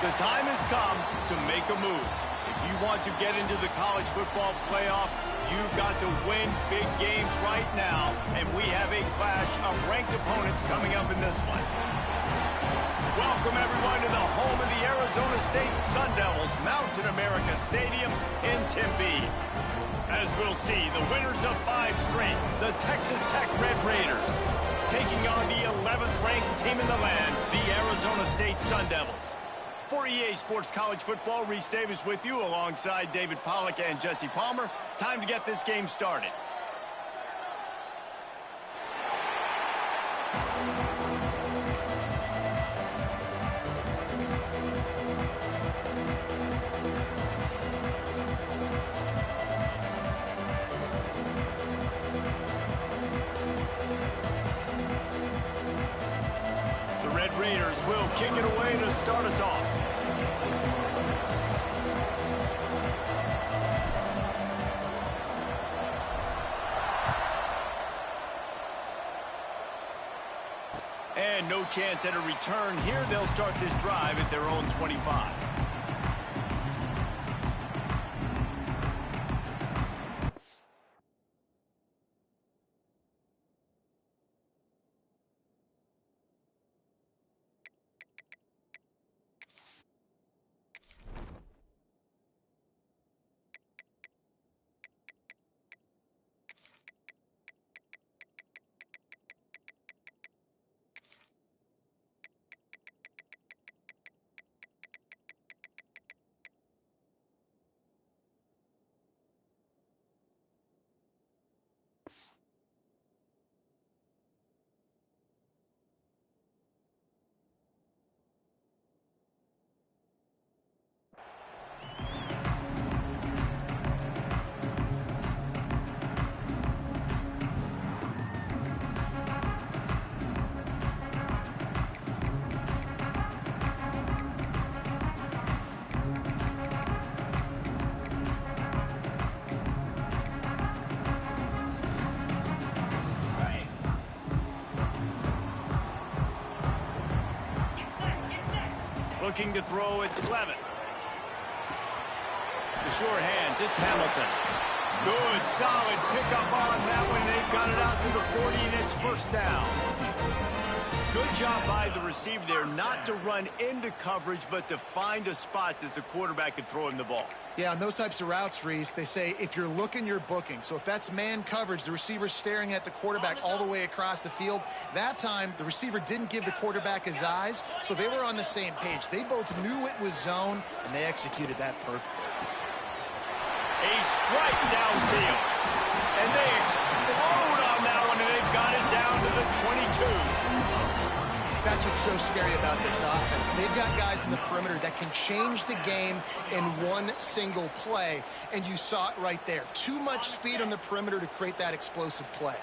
The time has come to make a move. If you want to get into the college football playoff, you've got to win big games right now, and we have a clash of ranked opponents coming up in this one. Welcome, everyone, to the home of the Arizona State Sun Devils, Mountain America Stadium in Tempe. As we'll see, the winners of 5 straight, the Texas Tech Red Raiders, taking on the 11th ranked team in the land, the Arizona State Sun Devils. For EA Sports College Football, Reese Davis with you alongside David Pollack and Jesse Palmer. Time to get this game started. The Red Raiders will kick it away to start us off. And no chance at a return here. They'll start this drive at their own 25. Looking to throw, it's Clevin. The sure hands, it's Hamilton. Good, solid pickup on that one. They've got it out to the 40, and it's first down. Good job by the receiver there, not to run into coverage, but to find a spot that the quarterback could throw him the ball. Yeah, on those types of routes, Reese, they say if you're looking, you're booking. So if that's man coverage, the receiver's staring at the quarterback all the way across the field. That time, the receiver didn't give the quarterback his eyes, so they were on the same page. They both knew it was zone, and they executed that perfectly. A strike downfield. And they explode on that one, and they've got it down to the 22. That's what's so scary about this offense. They've got guys in the perimeter that can change the game in one single play, and you saw it right there. Too much speed on the perimeter to create that explosive play.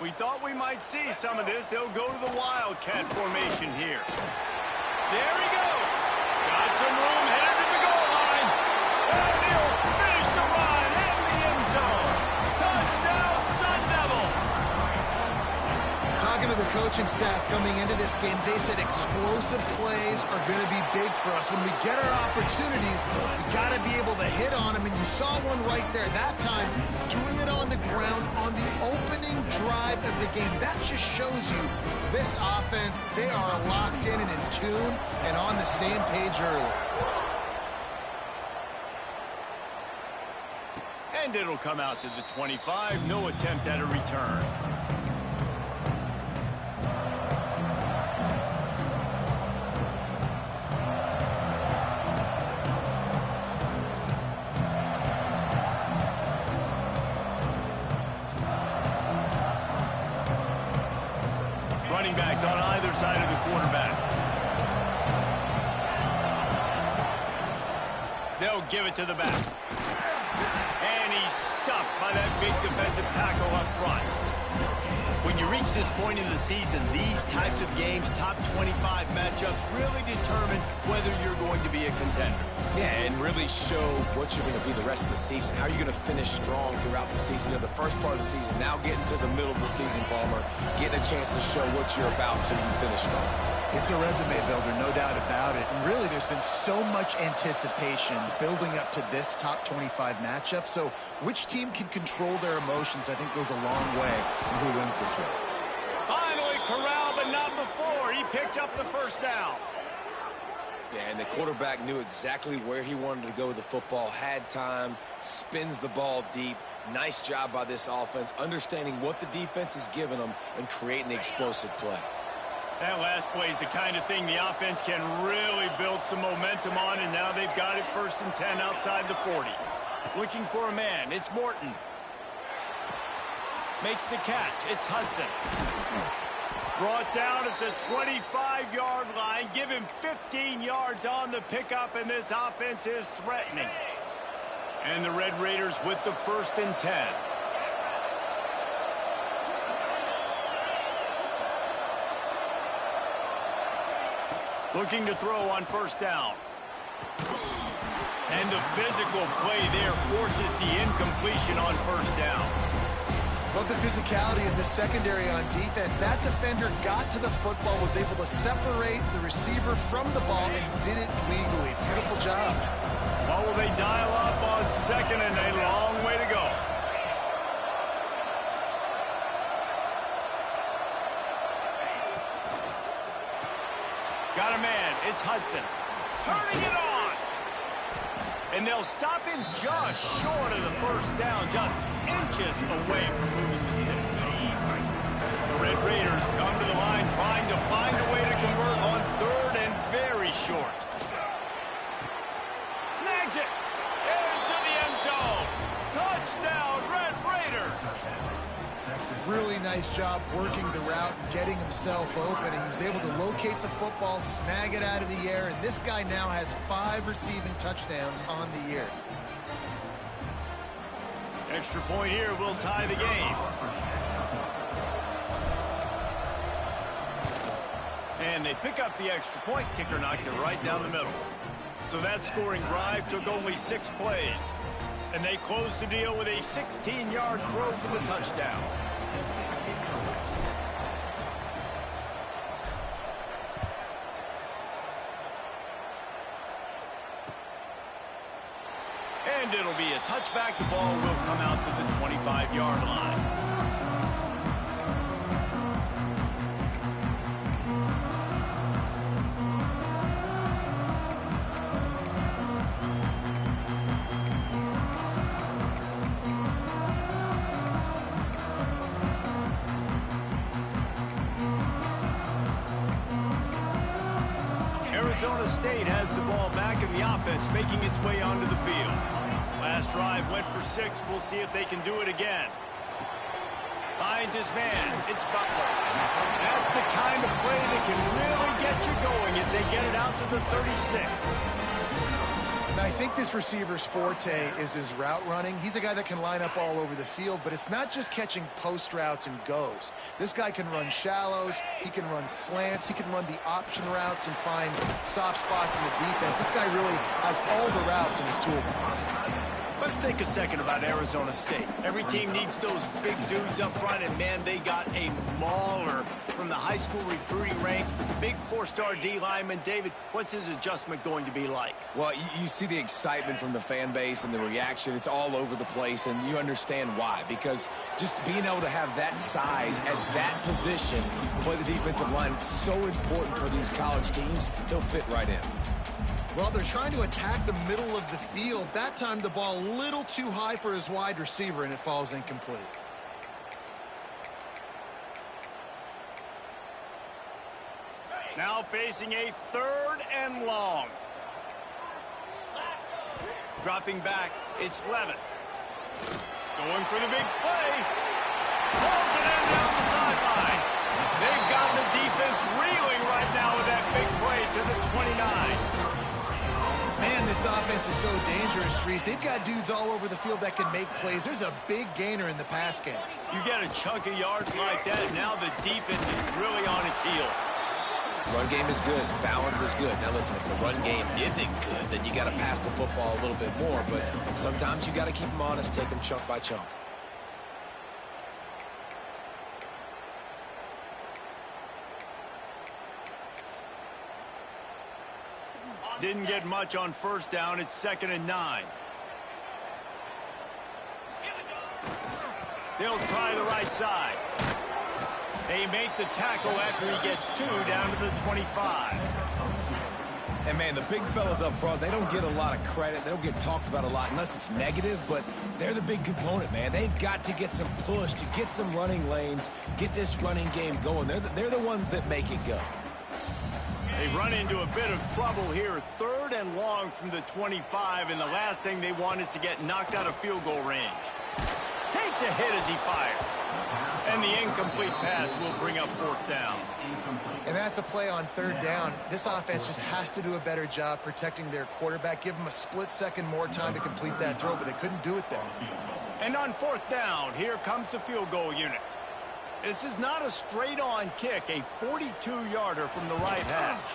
We thought we might see some of this. They'll go to the Wildcat formation here. There he goes. Got some room, headed to the goal line. And he'll finish the run in the end zone. Touchdown, Sun Devils. Talking to the coaching staff coming into this game, they said explosive plays are going to be big for us. When we get our opportunities, we got to be able to hit on them, and you saw one right there. That time, doing it on the ground on the opening drive of the game. That just shows you this offense, they are locked in and in tune and on the same page early. And it'll come out to the 25. No attempt at a return. Running backs on either side of the quarterback. They'll give it to the back. And he's stuffed by that big defensive tackle up front. When you reach this point in the season, these types of games, top 25 matchups, really determine whether you're going to be a contender. Yeah, and really show what you're going to be the rest of the season. How are you going to finish strong throughout the season? You know, the first part of the season, now getting to the middle of the season, Palmer, getting a chance to show what you're about so you can finish strong. It's a resume builder, no doubt about it. And really, there's been so much anticipation building up to this top 25 matchup. So which team can control their emotions, I think, goes a long way in who wins this one. Finally corralled, but not before. He picked up the first down. Yeah, and the quarterback knew exactly where he wanted to go with the football, had time, spins the ball deep. Nice job by this offense, understanding what the defense is giving them and creating the explosive play. That last play is the kind of thing the offense can really build some momentum on, and now they've got it 1st and 10 outside the 40. Looking for a man. It's Morton. Makes the catch. It's Hudson. Brought down at the 25-yard line. Give him 15 yards on the pickup, and this offense is threatening. And the Red Raiders with the 1st and 10. Looking to throw on 1st down. And the physical play there forces the incompletion on 1st down. Love the physicality of the secondary on defense. That defender got to the football, was able to separate the receiver from the ball, and did it legally. Beautiful job. Well, will they dial up on 2nd and a long way to go? Got a man. It's Hudson. Turning it on. And they'll stop him just short of the 1st down, just inches away from moving the sticks. The Red Raiders come to the line trying to find a way to convert on 3rd and very short. Snags it into the end zone. Touchdown, Red Raiders. Really nice job working the route and getting himself open. He was able to locate the football, snag it out of the air, and this guy now has 5 receiving touchdowns on the year. Extra point here will tie the game. And they pick up the extra point. Kicker knocked it right down the middle. So that scoring drive took only 6 plays. And they closed the deal with a 16-yard throw for the touchdown. And it'll be a touchback. The ball will come out to the 25-yard line. Arizona State has the ball back in the offense, making its way onto the field. Last drive went for 6. We'll see if they can do it again. Finds his man. It's Butler. That's the kind of play that can really get you going if they get it out to the 36. And I think this receiver's forte is his route running. He's a guy that can line up all over the field, but it's not just catching post routes and goes. This guy can run shallows, he can run slants, he can run the option routes and find soft spots in the defense. This guy really has all the routes in his toolbox. Let's take a second about Arizona State. Every team needs those big dudes up front, and man, they got a mauler from the high school recruiting ranks. Big 4-star D lineman. David, what's his adjustment going to be like? Well, you see the excitement from the fan base and the reaction. It's all over the place, and you understand why. Because just being able to have that size at that position, play the defensive line, it's so important for these college teams. They'll fit right in. Well, they're trying to attack the middle of the field. That time the ball a little too high for his wide receiver, and it falls incomplete. Now facing a 3rd and long. Dropping back, it's Levin. Going for the big play. Pulls it in down the sideline. They've got the defense reeling right now with that big play to the 29. Man, this offense is so dangerous, Reese. They've got dudes all over the field that can make plays. There's a big gainer in the pass game. You get a chunk of yards like that, now the defense is really on its heels. Run game is good. Balance is good. Now listen, if the run game isn't good, then you got to pass the football a little bit more. But sometimes you got to keep them honest, take them chunk by chunk. Didn't get much on first down. It's 2nd and 9. They'll try the right side. They make the tackle after he gets 2 down to the 25. And, man, the big fellas up front, they don't get a lot of credit. They don't get talked about a lot unless it's negative, but they're the big component, man. They've got to get some push, to get some running lanes, get this running game going. They're the ones that make it go. They run into a bit of trouble here. 3rd and long from the 25, and the last thing they want is to get knocked out of field goal range. Takes a hit as he fires. And the incomplete pass will bring up 4th down. And that's a play on 3rd down. This offense just has to do a better job protecting their quarterback. Give them a split second more time to complete that throw, but they couldn't do it there. And on 4th down, here comes the field goal unit. This is not a straight-on kick, a 42-yarder from the right hash.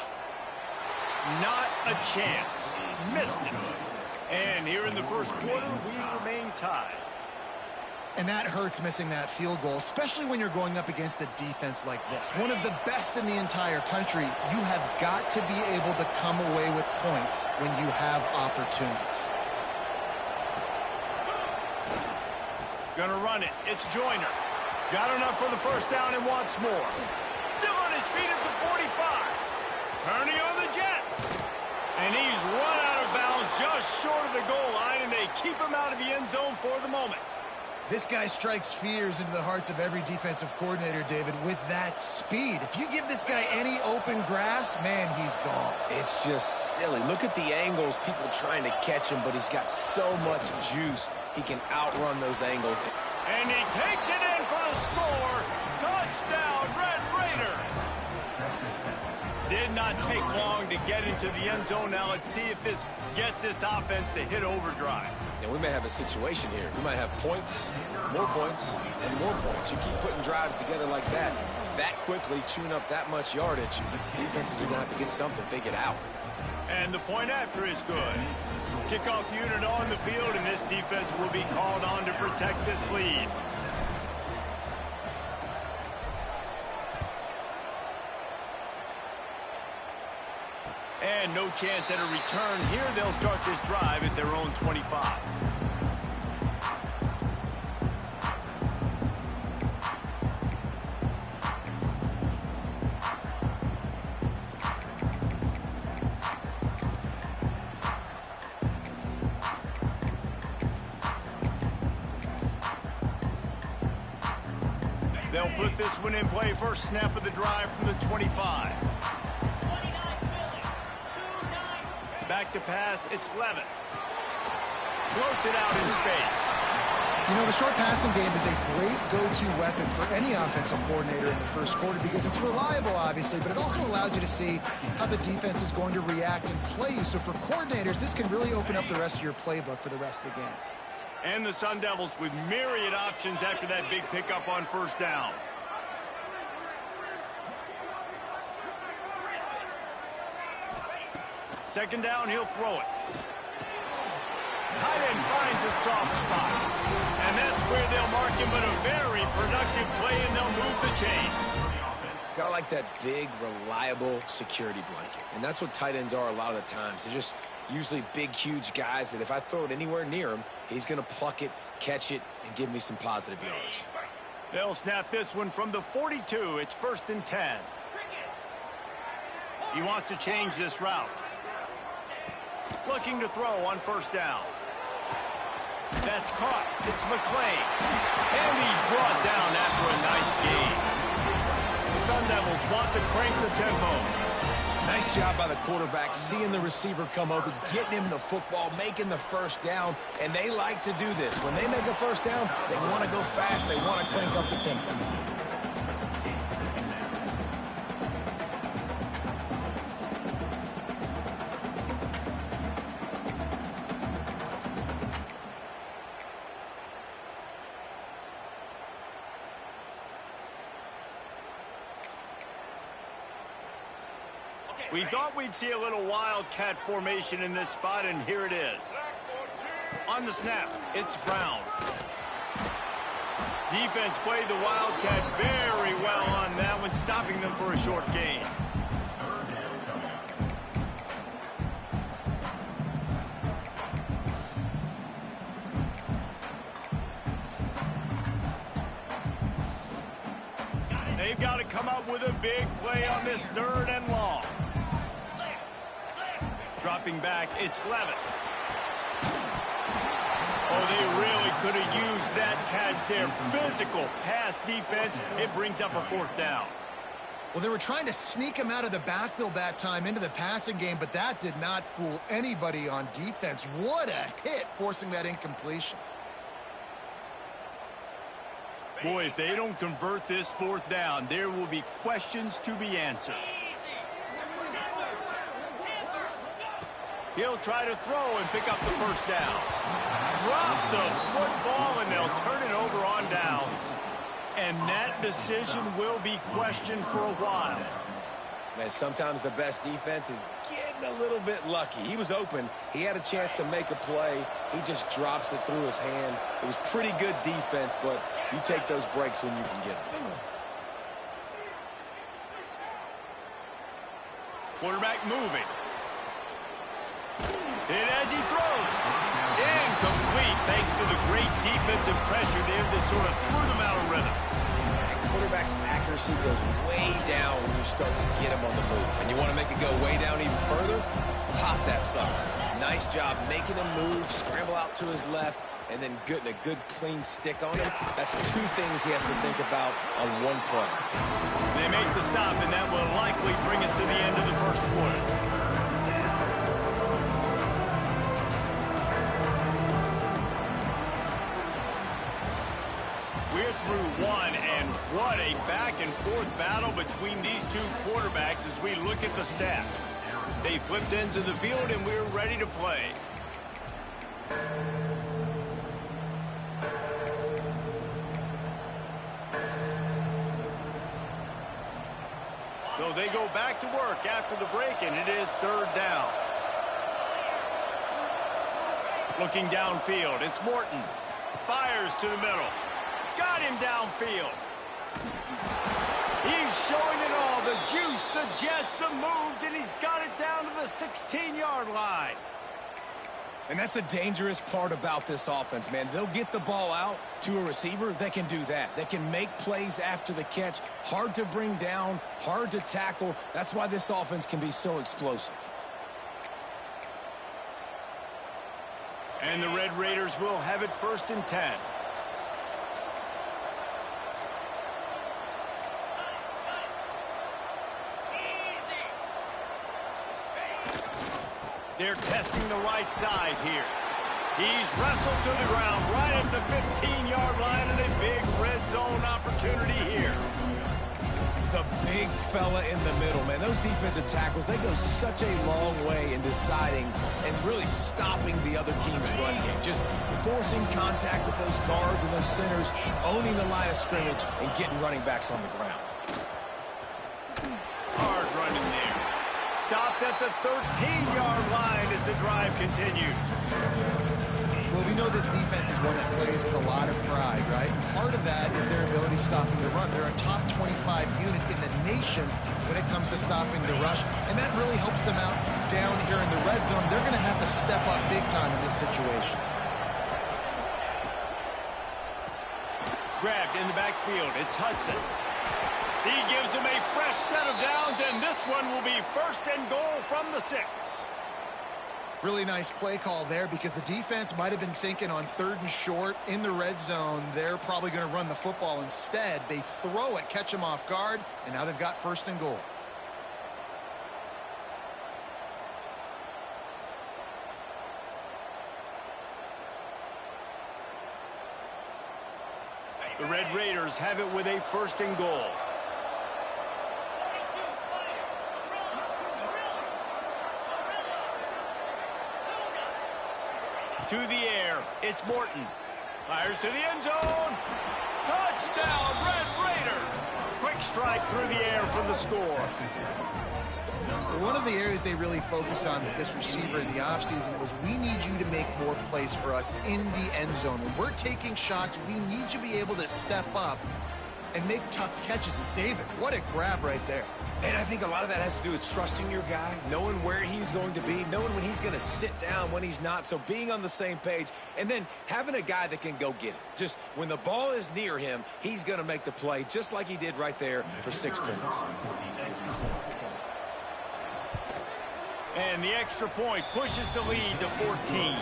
Not a chance. Missed it. And here in the first quarter, we remain tied. And that hurts, missing that field goal, especially when you're going up against a defense like this. One of the best in the entire country. You have got to be able to come away with points when you have opportunities. Gonna run it. It's Joyner. Got enough for the first down and wants more. Still on his feet at the 45. Turning on the Jets. And he's run out of bounds just short of the goal line, and they keep him out of the end zone for the moment. This guy strikes fears into the hearts of every defensive coordinator, David, with that speed. If you give this guy any open grass, man, he's gone. It's just silly. Look at the angles, people trying to catch him, but he's got so much juice. He can outrun those angles. And he takes it in for the score. Touchdown, Red Raiders. Did not take long to get into the end zone. Now let's see if this gets this offense to hit overdrive. And we may have a situation here. We might have points, more points, and more points. You keep putting drives together like that quickly, chewing up that much yardage, defenses are going to have to get something figured out. And the point after is good. Kickoff unit on the field, and this defense will be called on to protect this lead. And no chance at a return here. They'll start this drive at their own 25. They'll put this one in play. First snap of the drive from the 25. Back to pass, it's Levin. Floats it out in space. You know, the short passing game is a great go-to weapon for any offensive coordinator in the first quarter because it's reliable, obviously, but it also allows you to see how the defense is going to react and play you. So for coordinators, this can really open up the rest of your playbook for the rest of the game. And the Sun Devils with myriad options after that big pickup on first down. Second down, he'll throw it. Tight end finds a soft spot. And that's where they'll mark him, but a very productive play, and they'll move the chains. Kind of like that big, reliable security blanket. And that's what tight ends are a lot of the times. They're just usually big, huge guys that if I throw it anywhere near him, he's going to pluck it, catch it, and give me some positive yards. They'll snap this one from the 42. It's 1st and 10. He wants to change this route. Looking to throw on first down. That's caught. It's McClain. And he's brought down after a nice gain. The Sun Devils want to crank the tempo. Nice job by the quarterback, seeing the receiver come open, getting him the football, making the first down, and they like to do this. When they make a first down, they want to go fast. They want to crank up the tempo. We thought we'd see a little wildcat formation in this spot, and here it is. On the snap, it's Brown. Defense played the wildcat very well on that one, stopping them for a short gain. They've got to come up with a big play on this 3rd and long. Dropping back, it's Levitt. Oh, they really could have used that catch there. Physical pass defense. It brings up a 4th down. Well, they were trying to sneak him out of the backfield that time into the passing game, but that did not fool anybody on defense. What a hit, forcing that incompletion. Boy, if they don't convert this 4th down, there will be questions to be answered. He'll try to throw and pick up the 1st down. Drop the football, and they'll turn it over on downs. And that decision will be questioned for a while. Man, sometimes the best defense is getting a little bit lucky. He was open. He had a chance to make a play. He just drops it through his hand. It was pretty good defense, but you take those breaks when you can get them. Quarterback moving. And as he throws, incomplete thanks to the great defensive pressure there that sort of threw them out of rhythm. And quarterback's accuracy goes way down when you start to get him on the move. And you want to make it go way down even further? Pop that sucker. Nice job making him move, scramble out to his left, and then getting a good clean stick on him. That's 2 things he has to think about on one play. They make the stop, and that will likely bring us to the end of the 1st quarter. We're through 1, and what a back-and-forth battle between these 2 quarterbacks as we look at the stats. They flipped into the field, and we're ready to play. So they go back to work after the break, and it is 3rd down. Looking downfield, it's Morton. Fires to the middle. Got him downfield. He's showing it all. The juice, the jets, the moves, and he's got it down to the 16-yard line. And that's the dangerous part about this offense, man. They'll get the ball out to a receiver that can do that. That can make plays after the catch. Hard to bring down, hard to tackle. That's why this offense can be so explosive. And the Red Raiders will have it 1st and 10. They're testing the right side here. He's wrestled to the ground right at the 15-yard line, and a big red zone opportunity here. The big fella in the middle, man. Those defensive tackles, they go such a long way in deciding and really stopping the other team's run game. Just forcing contact with those guards and those centers, owning the line of scrimmage, and getting running backs on the ground. Hard running there. Stopped at the 13-yard line as the drive continues. Well, we know this defense is one that plays with a lot of pride, right? Part of that is their ability stopping the run. They're a top 25 unit in the nation when it comes to stopping the rush, and that really helps them out down here in the red zone. They're going to have to step up big time in this situation. Grabbed in the backfield. It's Hudson. He gives them a fresh set of downs, and this one will be 1st and goal from the 6. Really nice play call there because the defense might have been thinking on 3rd and short in the red zone. They're probably going to run the football instead. They throw it, catch them off guard, and now they've got 1st and goal. The Red Raiders have it with a 1st and goal. To the air, it's Morton. Fires to the end zone. Touchdown, Red Raiders. Quick strike through the air for the score. One of the areas they really focused on with this receiver in the offseason was we need you to make more plays for us in the end zone. When we're taking shots, we need you to be able to step up and make tough catches. And David, what a grab right there. And I think a lot of that has to do with trusting your guy, knowing where he's going to be, knowing when he's going to sit down, when he's not. So being on the same page, and then having a guy that can go get it. Just when the ball is near him, he's going to make the play, just like he did right there for 6 points. And the extra point pushes the lead to 14.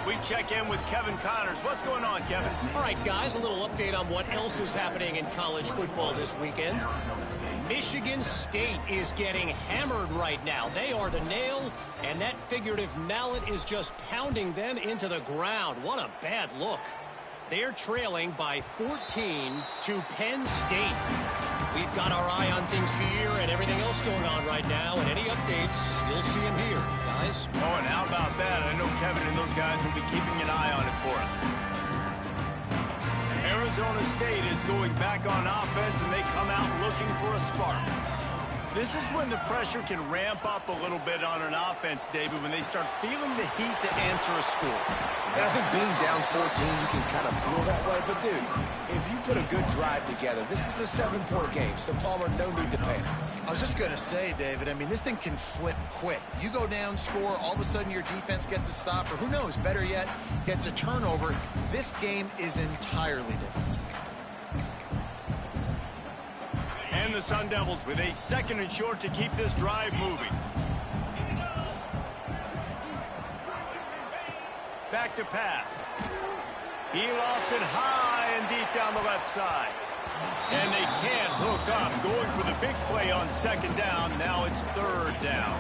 We check in with Kevin Connors. What's going on, Kevin? All right, guys, a little update on what else is happening in college football this weekend. Michigan State is getting hammered right now. They are the nail, and that figurative mallet is just pounding them into the ground. What a bad look. They're trailing by 14 to Penn State. We've got our eye on things here and everything else going on right now, and any updates, you'll see them here, guys. Oh, and how about that? I know Kevin and those guys will be keeping an eye on it for us. Arizona State is going back on offense, and they come out looking for a spark. This is when the pressure can ramp up a little bit on an offense, David, when they start feeling the heat to answer a score. And I think being down 14, you can kind of feel that way. But, dude, if you put a good drive together, this is a 7-point game. So, Palmer, no need to panic. I was just going to say, David, I mean, this thing can flip quick. You go down, score, all of a sudden your defense gets a stop, or who knows, better yet, gets a turnover. This game is entirely different. And the Sun Devils with a 2nd and short to keep this drive moving. Back to pass. He lost it high and deep down the left side. And they can't hook up. Going for the big play on 2nd down. Now it's 3rd down.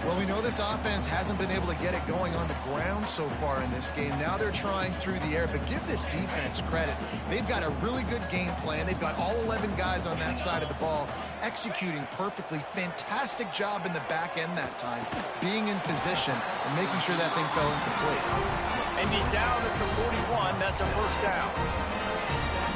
Well, we know this offense hasn't been able to get it going on the ground so far in this game. Now they're trying through the air, but give this defense credit. They've got a really good game plan. They've got all 11 guys on that side of the ball executing perfectly. Fantastic job in the back end that time, being in position and making sure that thing fell incomplete. And he's down at the 41. That's a 1st down.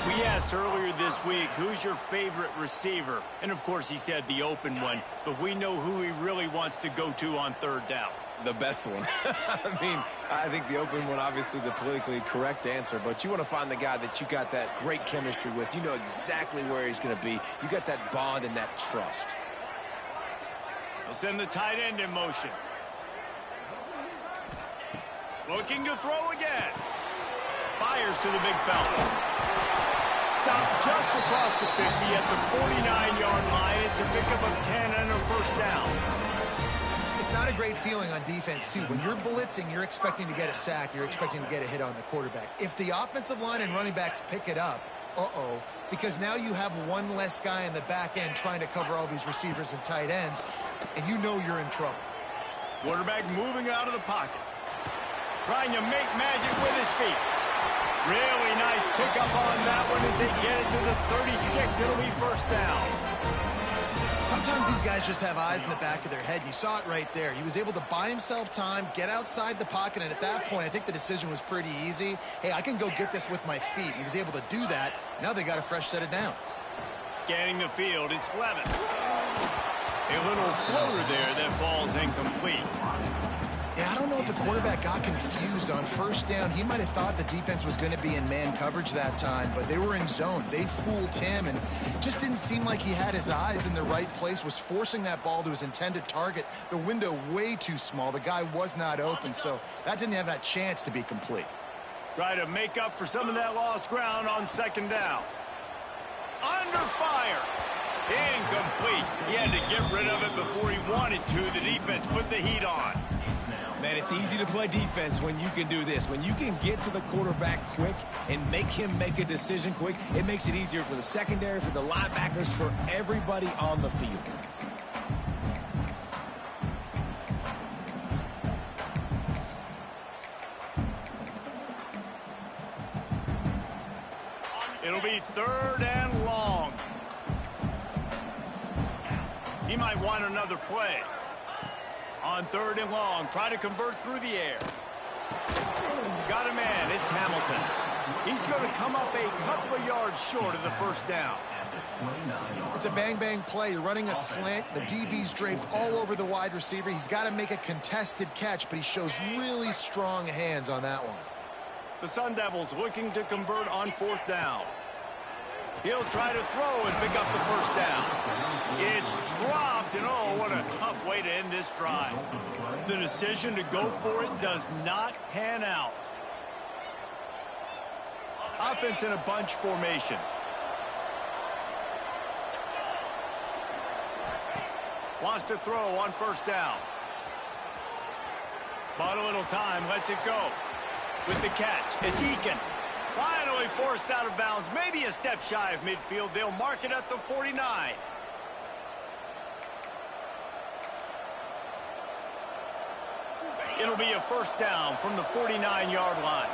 We asked earlier this week, who's your favorite receiver? And, of course, he said the open one. But we know who he really wants to go to on 3rd down. The best one. I mean, I think the open one, obviously the politically correct answer. But you want to find the guy that you got that great chemistry with. You know exactly where he's going to be. You got that bond and that trust. They'll send the tight end in motion. Looking to throw again. Fires to the big fella. Stopped just across the 50 at the 49-yard line. It's a pickup of 10 and a 1st down. It's not a great feeling on defense, too. When you're blitzing, you're expecting to get a sack. You're expecting to get a hit on the quarterback. If the offensive line and running backs pick it up, because now you have one less guy in the back end trying to cover all these receivers and tight ends, and you know you're in trouble. Quarterback moving out of the pocket. Trying to make magic with his feet. Really nice pickup on that one as they get it to the 36. It'll be 1st down. Sometimes these guys just have eyes in the back of their head. You saw it right there. He was able to buy himself time, get outside the pocket, and at that point, I think the decision was pretty easy. Hey, I can go get this with my feet. He was able to do that. Now they got a fresh set of downs. Scanning the field, it's Levin. A little floater there that falls incomplete. Yeah, I don't know if the quarterback got confused on 1st down. He might have thought the defense was going to be in man coverage that time, but they were in zone. They fooled him, and just didn't seem like he had his eyes in the right place, was forcing that ball to his intended target. The window way too small. The guy was not open, so that didn't have that chance to be complete. Try to make up for some of that lost ground on 2nd down. Under fire. Incomplete. He had to get rid of it before he wanted to. The defense put the heat on. Man, it's easy to play defense when you can do this. When you can get to the quarterback quick and make him make a decision quick, it makes it easier for the secondary, for the linebackers, for everybody on the field. It'll be 3rd and long. He might want another play. On 3rd and long, try to convert through the air. Got a man, it's Hamilton. He's going to come up a couple of yards short of the 1st down. It's a bang-bang play. You're running a slant. The DB's draped all over the wide receiver. He's got to make a contested catch, but he shows really strong hands on that one. The Sun Devils looking to convert on 4th down. He'll try to throw and pick up the first down. It's dropped, and oh, what a tough way to end this drive. The decision to go for it does not pan out. Offense in a bunch formation. Wants to throw on first down. Bought a little time, lets it go. With the catch, it's Eakin. Finally forced out of bounds, maybe a step shy of midfield. They'll mark it at the 49. It'll be a first down from the 49-yard line.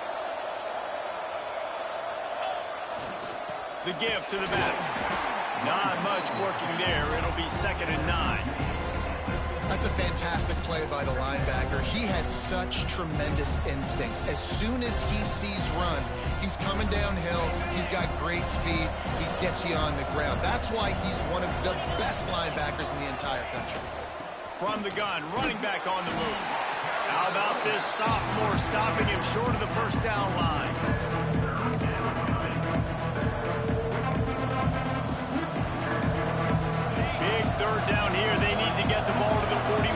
The give to the back. Not much working there. It'll be 2nd and 9. That's a fantastic play by the linebacker. He has such tremendous instincts. As soon as he sees run, he's coming downhill. He's got great speed. He gets you on the ground. That's why he's one of the best linebackers in the entire country. From the gun, running back on the move. How about this sophomore stopping him short of the first down line? Big third down here. They need to get the ball to the 41.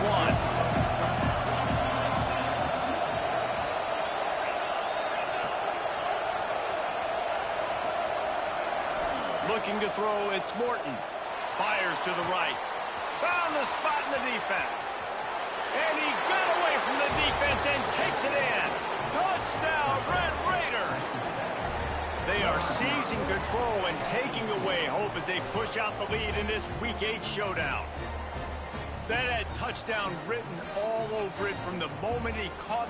Looking to throw, it's Morton. Fires to the right. Found the spot in the defense. And he got away from the defense and takes it in. Touchdown, Red Raiders. They are seizing control and taking away hope as they push out the lead in this Week 8 showdown. That had touchdown written all over it from the moment he caught